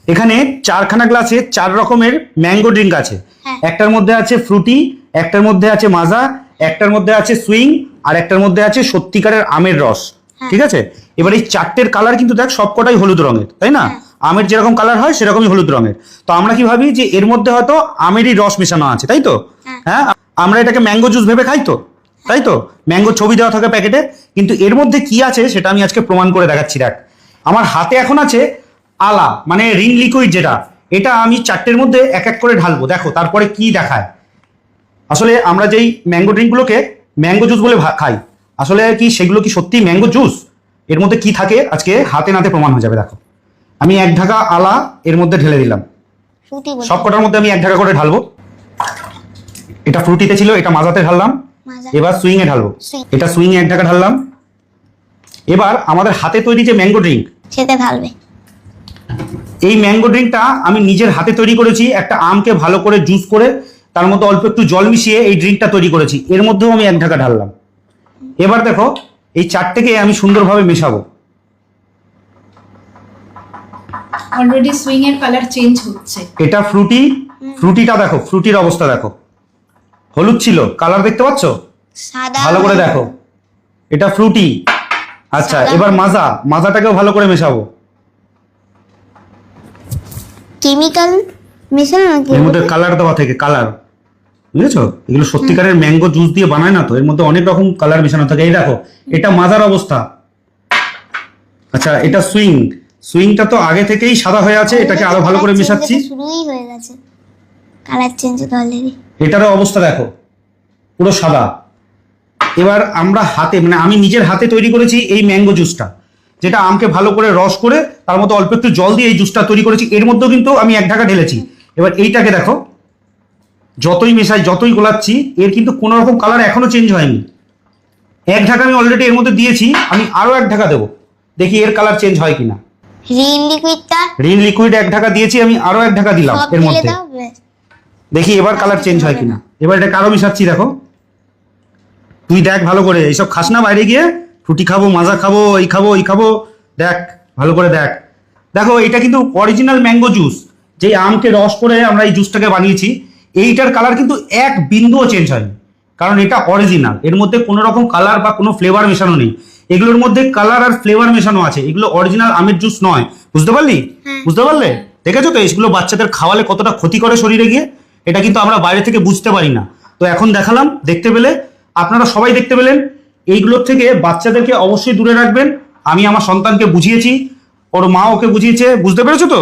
এখানে চারখানা গ্লাসে 4 রকমের ম্যাঙ্গো ড্রিঙ্ক আছে। একটার মধ্যে আছে ফ্রুটি, একটার মধ্যে আছে মাজা, একটার মধ্যে আছে সুইং, আর একটার মধ্যে আছে সত্যিকারের আমের রস। ঠিক আছে, এবার এই চারটের কালার কিন্তু দেখ সবকটাই হলুদ রঙের, তাই না? আমের যেরকম কালার হয় সেরকমই হলুদ রঙের। তো আমরা কি ভাবি যে এর মধ্যে হয়তো আমেরই রস মেশানো আছে, তাই তো? হ্যাঁ, আমরা এটাকে ম্যাঙ্গো জুস ভেবে খাই তো, তাই তো? ম্যাঙ্গো ছবি দেওয়া থাকে প্যাকেটে, কিন্তু এর মধ্যে কি আছে সেটা আমি আজকে প্রমাণ করে দেখাচ্ছি। দেখ, আমার হাতে এখন আছে আলা, মানে রিন লিকুইড, যেটা এটা আমি চারটের মধ্যে এক এক করে ঢালবো, দেখো তারপরে কি দেখায়। আসলে আমরা যেই ম্যাঙ্গো ড্রিঙ্কগুলোকে ম্যাঙ্গো জুস বলে খাই, আসলে কি সেগুলো কি সত্যি ম্যাঙ্গো জুস? এর মধ্যে কি থাকে আজকে হাতে নাতে প্রমাণ হয়ে যাবে। দেখো, আমি 1 ঢাকা আলা এর মধ্যে ঢেলে দিলাম, সব কটার মধ্যে আমি 1 ঢাকা করে ঢালবো। এটা ফ্রুটিতে ছিল, এটা মাজাতে ঢাললাম। এবার সুইং এ ঢালবো, এটা সুইং এ 1 ঢাকা ঢাললাম। এবার আমাদের হাতে তৈরি যে ম্যাঙ্গো ড্রিঙ্ক সেটা ঢালবে। এই ম্যাঙ্গো ড্রিঙ্কটা আমি নিজের হাতে তৈরি করেছি, একটা আমকে ভালো করে জুস করে তার মধ্যে অল্প একটু জল মিশিয়ে এই ড্রিঙ্কটা তৈরি করেছি, এর মধ্যেও আমি 1 ঢাকা ঢাললাম। এবার দেখো, এই চারটেকে আমি সুন্দরভাবে মেশাবো। অলরেডি সুইং এর কালার চেঞ্জ হচ্ছে। এটা ফ্রুটি, ফ্রুটিটা দেখো, ফ্রুটির অবস্থা দেখো, হলুদ ছিল, কালার দেখতে পাচ্ছ? সাদা ভালো করে দেখো, এটা ফ্রুটি। আচ্ছা, এবার মাজা, মাজাটাকেও ভালো করে মেশাবো। কেমিক্যাল মেশানো নাকি? এর মধ্যে কালার দেওয়া থেকে, কালার, বুঝেছো? এগুলো সত্যিকারের ম্যাঙ্গো জুস দিয়ে বানায় না তো, এর মধ্যে অনেক রকম কালার মেশানো থাকে। এই দেখো, এটা মাজার অবস্থা। আচ্ছা, এটা সুইং, সুইংটা তো আগে থেকেই সাদা হয়ে আছে, এটাকে আরো ভালো করে মেশাচ্ছি। শুরুই হয়ে গেছে কালার চেঞ্জ তো অলরেডি। এটারও অবস্থা দেখো, পুরো সাদা। এবার আমরা হাতে, মানে আমি নিজের হাতে তৈরি করেছি এই ম্যাঙ্গো জুসটা, যেটা আমকে ভালো করে রস করে তার মধ্যে অল্প একটু জল দিয়ে এই জুসটা তৈরি করেছি, এর মধ্যেও কিন্তু আমি 1 ঢাকা ঢেলেছি। এবার এইটাকে দেখো, যতই মেশাই যতই গোলাচ্ছি এর কিন্তু কোনো রকম কালার এখনো চেঞ্জ হয়নি। 1 ঢাকা আমি অলরেডি এর মধ্যে দিয়েছি, আমি আরো 1 ঢাকা দেবো, দেখি এর কালার চেঞ্জ হয় কিনা। রিন লিকুইডটা, রিন লিকুইড 1 ঢাকা দিয়েছি, আমি আরো 1 ঢাকা দিলাম সব এর ঢেলে মধ্যে, দাও ব্যাস। দেখি এবার কালার চেঞ্জ হয় কিনা। এবার এটা আরো মিশাচ্ছি, দেখো তুই দেখ ভালো করে, এইসব খাস না বাইরে গিয়ে, ফ্রুটি খাবো, মাজা খাবো, এই খাবো, এই খাবো, দেখ ভালো করে দেখ। দেখো, এটা কিন্তু অরিজিনাল ম্যাঙ্গো জুস, যে আমকে রস করে আমরা এই জুসটাকে বানিয়েছি, এইটার কালার কিন্তু 1 বিন্দুও চেঞ্জ হয়নি, কারণ এটা অরিজিনাল, এর মধ্যে কোনো রকম কালার বা কোনো ফ্লেভার মেশানো নেই। এগুলোর মধ্যে কালার আর ফ্লেভার মেশানো আছে, এগুলো অরিজিনাল আমের জুস নয়। বুঝতে পারলি? বুঝতে পারলে? দেখেছো তো এগুলো বাচ্চাদের খাওয়ালে কতটা ক্ষতি করে শরীরে গিয়ে, এটা কিন্তু আমরা বাইরে থেকে বুঝতে পারি না। তো এখন দেখালাম, দেখতে পেলে, আপনারা সবাই দেখতে পেলেন। এইগুলোর থেকে বাচ্চাদেরকে অবশ্যই দূরে রাখবেন। আমি আমার সন্তানকে বুঝিয়েছি, ওর মা ওকে বুঝিয়েছে, বুঝতে পেরেছো তো?